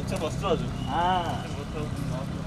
Tinha mostrado? Ah. Tinha mostrado o nome.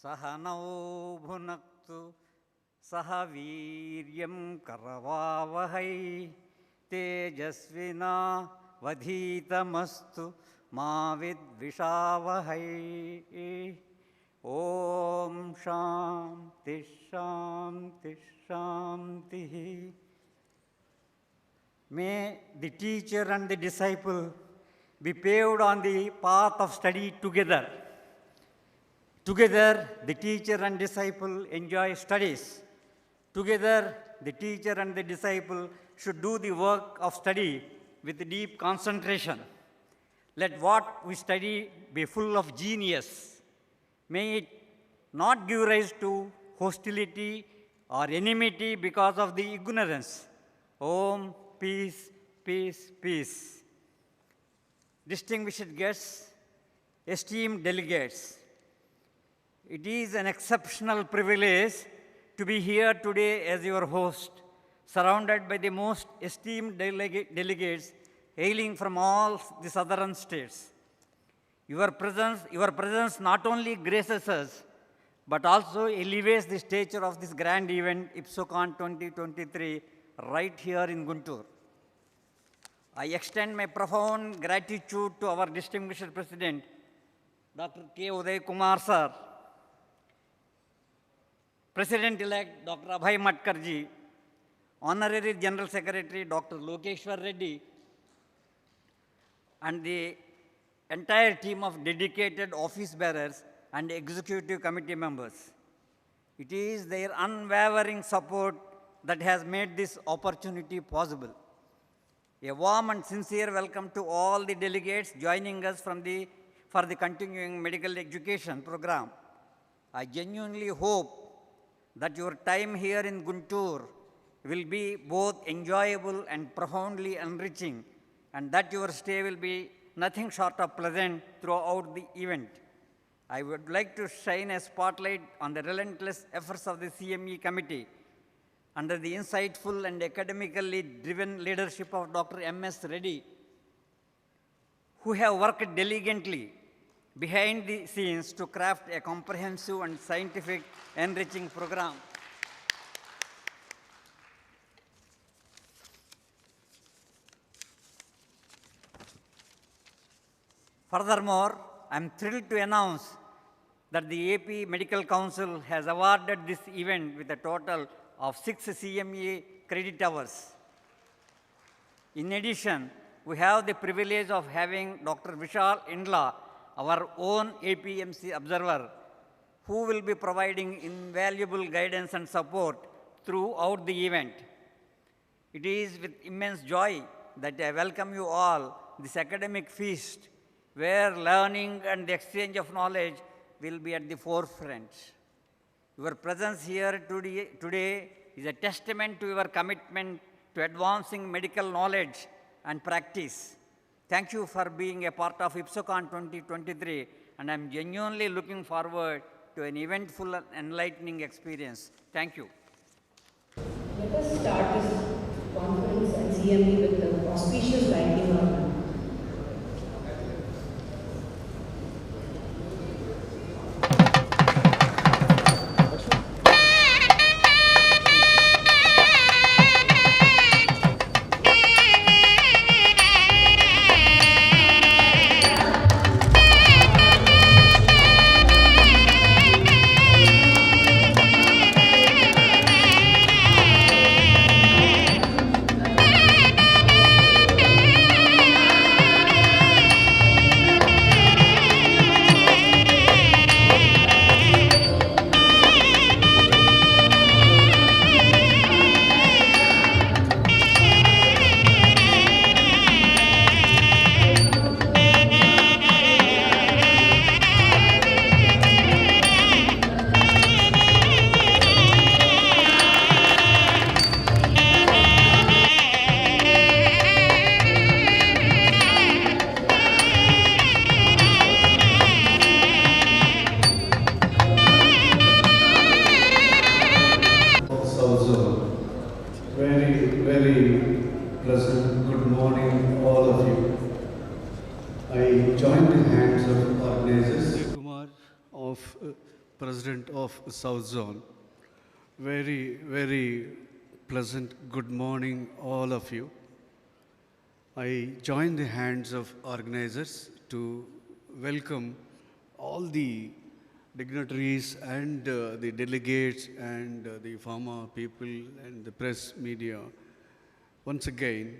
सहनौ भुनक्तु सह वीर्यं करवावहै तेजस्विना वधीतमस्तु मा विद्विषावहै। ॐ शान्ति शान्ति शान्तिः. May the teacher and the disciple be paved on the path of study together. Together, the teacher and disciple enjoy studies. Together, the teacher and the disciple should do the work of study with deep concentration. Let what we study be full of genius. May it not give rise to hostility or enmity because of the ignorance. Om, peace, peace, peace. Distinguished guests, esteemed delegates, it is an exceptional privilege to be here today as your host, surrounded by the most esteemed delegates hailing from all the southern states. Your presence not only graces us, but also elevates the stature of this grand event, Ipsocon 2023, right here in Guntur. I extend my profound gratitude to our distinguished President, Dr. K. Uday Kumar sir, President-elect Dr. Abhay Matkarji, Honorary General Secretary Dr. Lokeshwar Reddy, and the entire team of dedicated office bearers and executive committee members. It is their unwavering support that has made this opportunity possible. A warm and sincere welcome to all the delegates joining us for the continuing medical education program. I genuinely hope that your time here in Guntur will be both enjoyable and profoundly enriching, and that your stay will be nothing short of pleasant throughout the event. I would like to shine a spotlight on the relentless efforts of the CME committee under the insightful and academically driven leadership of Dr. M.S. Reddy, who have worked diligently behind the scenes to craft a comprehensive and scientific enriching program. Furthermore, I am thrilled to announce that the AP Medical Council has awarded this event with a total of 6 CME credit hours. In addition, we have the privilege of having Dr. Vishal Indla, our own APMC observer, who will be providing invaluable guidance and support throughout the event. It is with immense joy that I welcome you all this academic feast, where learning and the exchange of knowledge will be at the forefront. Your presence here today is a testament to your commitment to advancing medical knowledge and practice. Thank you for being a part of Ipsocon 2023, and I'm genuinely looking forward to an eventful and enlightening experience. Thank you. Let us start this conference at CME with the auspicious lighting of President of South Zone. Very, very pleasant good morning, all of you. I join the hands of organizers to welcome all the dignitaries and the delegates and the farmer people and the press media once again.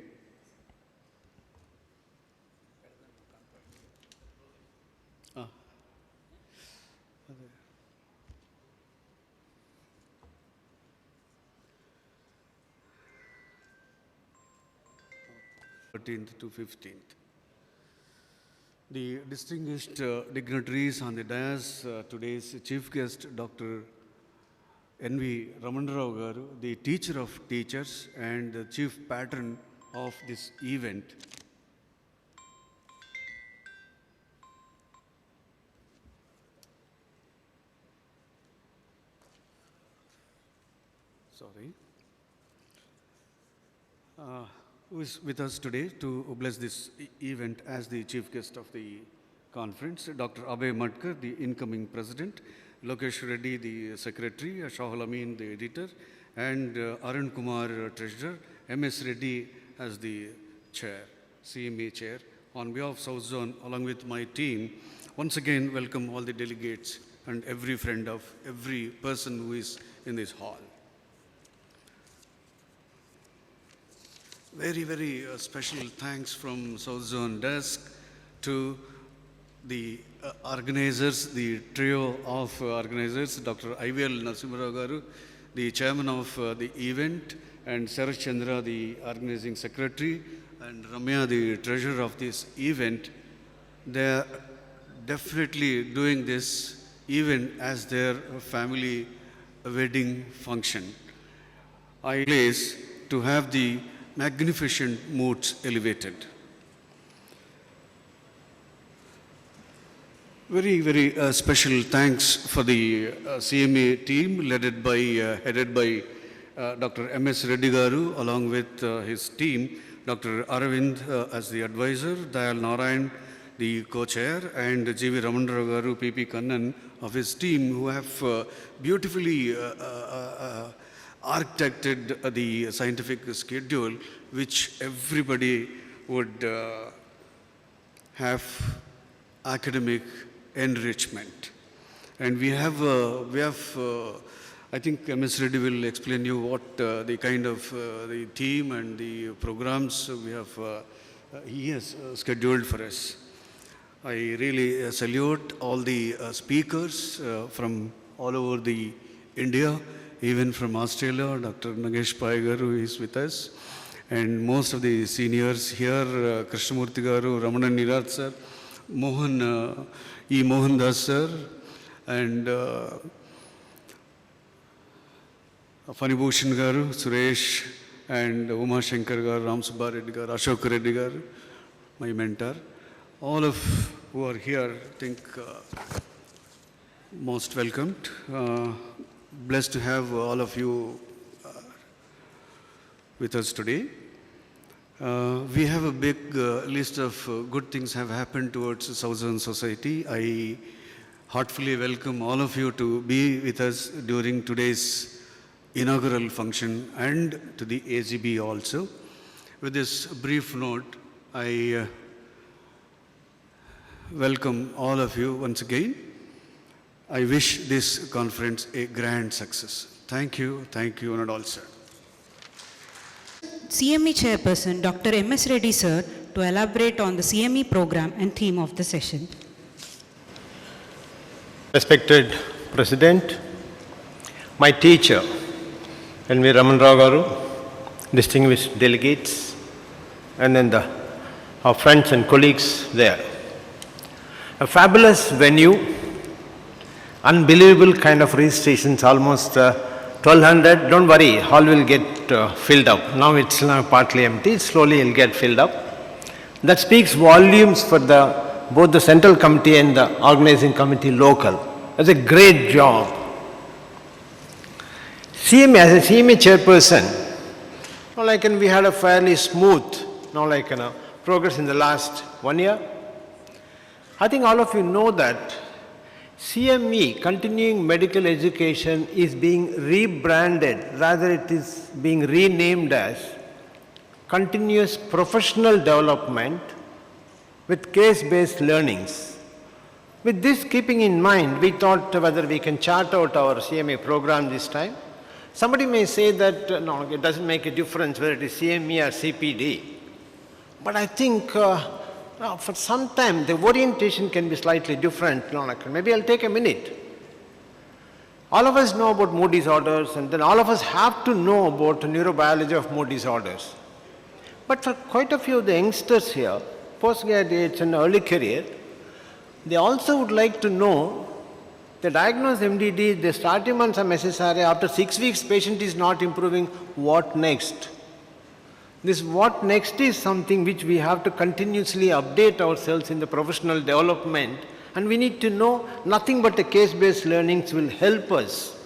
Thirteenth to 15th. The distinguished dignitaries on the dais, today's chief guest, Dr. N.V. Ramanrao Garu, the teacher of teachers and the chief patron of this event. Who is with us today to bless this event as the chief guest of the conference, Dr. Abhay Madkar, the incoming president, Lokesh Reddy, the secretary, Shahul Amin, the editor, and Arun Kumar, treasurer, MS Reddy as the chair, CMA chair. On behalf of South Zone, along with my team, once again welcome all the delegates and every friend of every person who is in this hall. Very, very special thanks from South Zone desk to the organizers, the trio of organizers, Dr. IVL Narasimharao Garu, the chairman of the event, and Sarath Chandra, the organizing secretary, and Ramya, the treasurer of this event. They are definitely doing this event as their family wedding function. I place to have the magnificent moods elevated. Very, very special thanks for the CMA team headed by Dr. MS Reddy Garu along with his team, Dr. Aravind as the advisor, Dayal Narayan, the co-chair, and G.V. Ramanrao Garu, P.P. Kannan of his team who have beautifully architected the scientific schedule which everybody would have academic enrichment. And we have I think Ms. Reddy will explain you what the kind of the team and the programs we have he has scheduled for us. I really salute all the speakers from all over the India, even from Australia, Dr. Nagesh Paigar, who is with us, and most of the seniors here, Krishnamurthy Garu, Ramanan Nirath sir, Mohan, E. Mohan Das sir, and Fanibhushan Garu, Suresh, and Uma Shankar Garu, Ram Subba Reddy Garu, Ashok Reddy Garu, my mentor. All of who are here, I think, most welcomed. Blessed to have all of you with us today. We have a big list of good things have happened towards the Southern Society. I heartfully welcome all of you to be with us during today's inaugural function and to the AGB also. With this brief note, I welcome all of you once again. I wish this conference a grand success. Thank you, and all, sir. CME Chairperson Dr. MS Reddy sir to elaborate on the CME program and theme of the session. Respected President, my teacher, N.V. Ramanrao Garu, distinguished delegates, and then our friends and colleagues there. A fabulous venue, unbelievable kind of registrations, almost 1,200. Don't worry, hall will get filled up. Now it's partly empty, slowly it will get filled up. That speaks volumes for both the central committee and the organizing committee local. That's a great job. CMA, as a CMA chairperson, we had a fairly smooth, progress in the last 1 year. I think all of you know that CME, continuing medical education, is being rebranded, rather it is being renamed as continuous professional development with case-based learnings. With this keeping in mind, we thought whether we can chart out our CME program this time. Somebody may say that, no, it doesn't make a difference whether it is CME or CPD. But I think for some time the orientation can be slightly different. Maybe I'll take a minute. All of us know about mood disorders, and then all of us have to know about the neurobiology of mood disorders. But for quite a few of the youngsters here, postgraduates and early career, they also would like to know the diagnosed MDD, they start him on some SSRI, after 6 weeks patient is not improving, what next? This what next is something which we have to continuously update ourselves in the professional development, and we need to know nothing but the case-based learnings will help us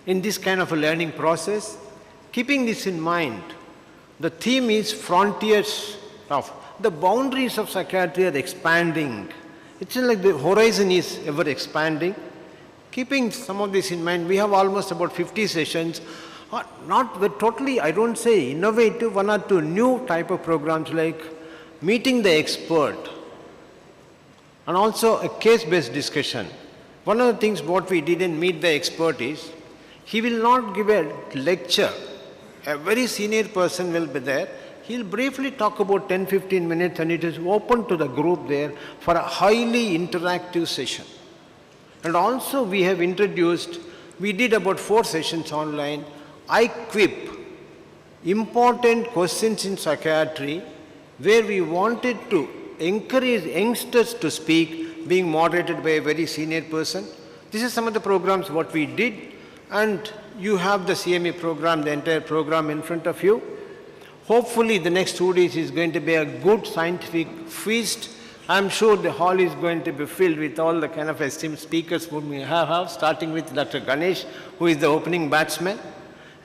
in this kind of a learning process. Keeping this in mind, the theme is frontiers of the boundaries of psychiatry are expanding. It's like the horizon is ever expanding. Keeping some of this in mind, we have almost about 50 sessions. Totally, I don't say innovative, one or two new type of programs like meeting the expert and also a case-based discussion. One of the things what we did in Meet the Expert is, he will not give a lecture. A very senior person will be there. He'll briefly talk about 10-15 minutes, and it is open to the group there for a highly interactive session. And also we have introduced, we did about 4 sessions online, IQUIP, important questions in psychiatry, where we wanted to encourage youngsters to speak, being moderated by a very senior person. This is some of the programs what we did, and you have the CME program, the entire program in front of you. Hopefully the next 2 days is going to be a good scientific feast. I'm sure the hall is going to be filled with all the kind of esteemed speakers whom we have, starting with Dr. Ganesh, who is the opening batsman.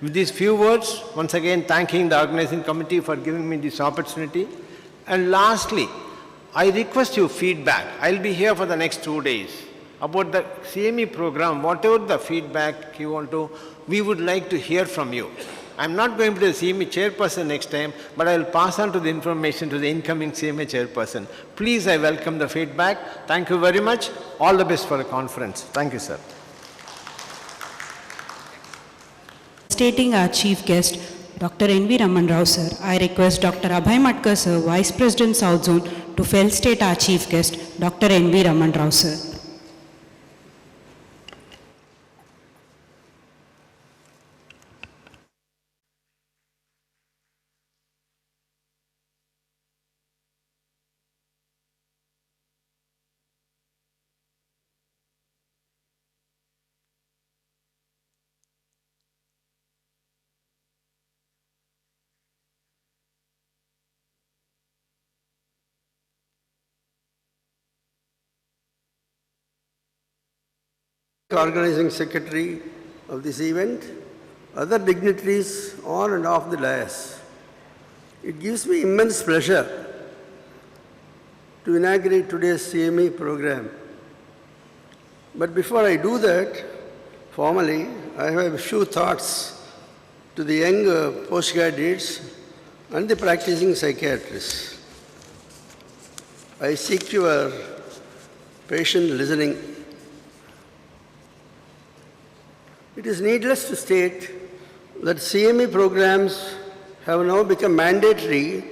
With these few words, once again thanking the organizing committee for giving me this opportunity. And lastly, I request your feedback. I'll be here for the next 2 days. About the CME program, whatever the feedback you want to, we would like to hear from you. I'm not going to be the CME chairperson next time, but I'll pass on to the information to the incoming CME chairperson. Please, I welcome the feedback. Thank you very much. All the best for the conference. Thank you, sir. Stating our chief guest, Dr. N.V. Raman Rao, sir, I request Dr. Abhay Matkar, sir, Vice President South Zone, to felicitate our chief guest, Dr. N.V. Raman Rao, sir. Organizing secretary of this event, other dignitaries on and off the dais. It gives me immense pleasure to inaugurate today's CME program. But before I do that, formally, I have a few thoughts to the young postgraduates and the practicing psychiatrists. I seek your patient listening. It is needless to state that CME programs have now become mandatory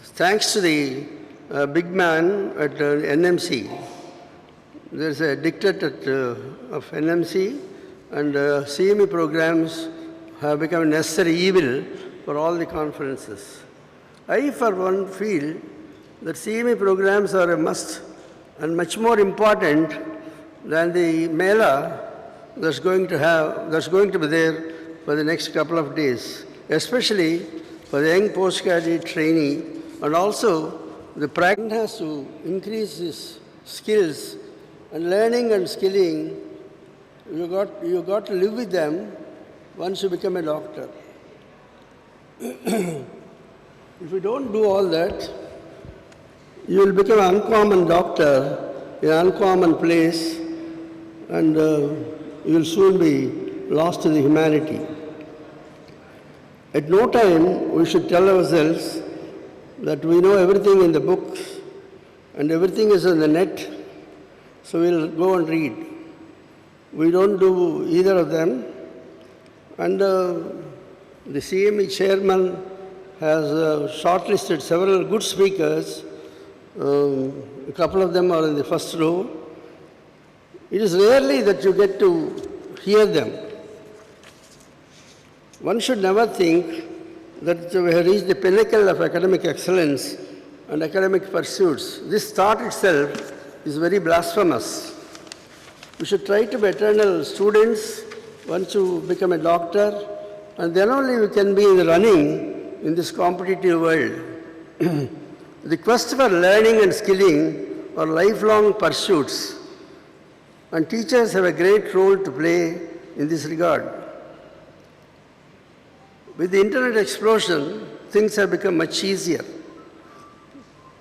thanks to the big man at NMC. There is a diktat of NMC, and CME programs have become a necessary evil for all the conferences. I, for one, feel that CME programs are a must and much more important than the Mela that's going to be there for the next couple of days, especially for the young postgraduate trainee, and also the practice has to increase his skills, and learning and skilling, you got to live with them once you become a doctor. If you don't do all that, you will become an uncommon doctor in an uncommon place, and you will soon be lost to the humanity. At no time we should tell ourselves that we know everything in the books and everything is on the net, so we'll go and read. We don't do either of them. And the CME chairman has shortlisted several good speakers. A couple of them are in the first row. It is rarely that you get to hear them. One should never think that we have reached the pinnacle of academic excellence and academic pursuits. This thought itself is very blasphemous. We should try to be eternal students once you become a doctor, and then only we can be in the running in this competitive world. The quest for learning and skilling are lifelong pursuits, and teachers have a great role to play in this regard. With the internet explosion, things have become much easier.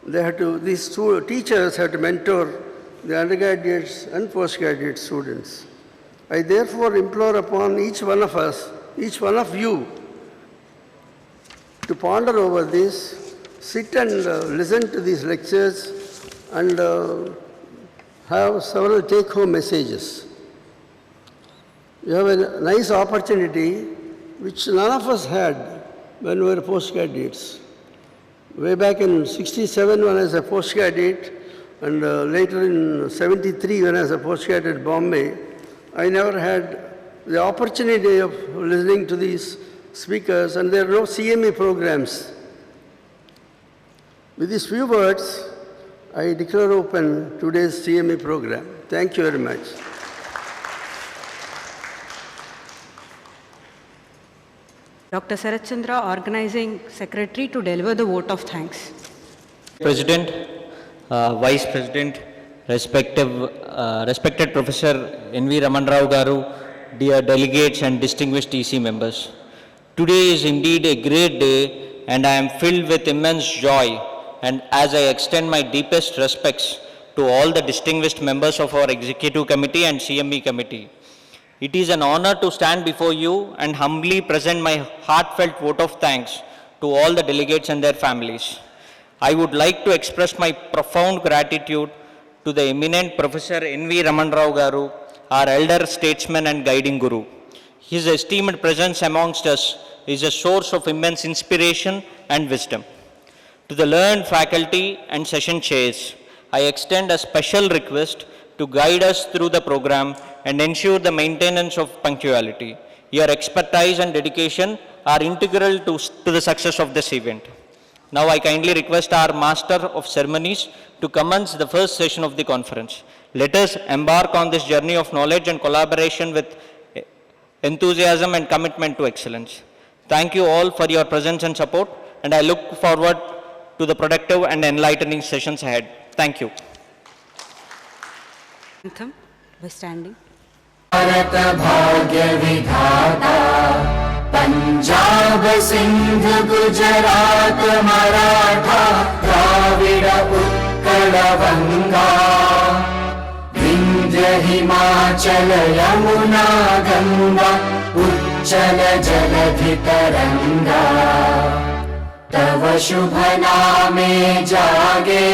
These teachers have to mentor the undergraduates and postgraduate students. I therefore implore upon each one of us, each one of you, to ponder over this, sit and listen to these lectures, and have several take-home messages. You have a nice opportunity which none of us had when we were postgraduates. Way back in '67 when I was a postgraduate, and later in '73 when I was a postgraduate at Bombay, I never had the opportunity of listening to these speakers, and there are no CME programs. With these few words, I declare open today's CME program. Thank you very much. Dr. Sarath Chandra, Organizing Secretary, to deliver the vote of thanks. President, Vice President, respected Professor N.V. Raman Rao Garu, dear delegates and distinguished TC members. Today is indeed a great day, and I am filled with immense joy, and as I extend my deepest respects to all the distinguished members of our Executive Committee and CME Committee. It is an honor to stand before you and humbly present my heartfelt vote of thanks to all the delegates and their families. I would like to express my profound gratitude to the eminent Professor N.V. Raman Rao Garu, our elder statesman and guiding guru. His esteemed presence amongst us is a source of immense inspiration and wisdom. To the learned faculty and session chairs, I extend a special request to guide us through the program and ensure the maintenance of punctuality. Your expertise and dedication are integral to the success of this event. Now I kindly request our Master of Ceremonies to commence the first session of the conference. Let us embark on this journey of knowledge and collaboration with enthusiasm and commitment to excellence. Thank you all for your presence and support, and I look forward to the productive and enlightening sessions ahead. Thank you. Anthem by standing. Bharat भाग्य विधाता पंजाब सिंध गुजरात मराठा द्राविड उत्कल बंगा विंध्य हिमाचल यमुना गंगा उच्चल जलधि तरंगा तव शुभ नामे जागे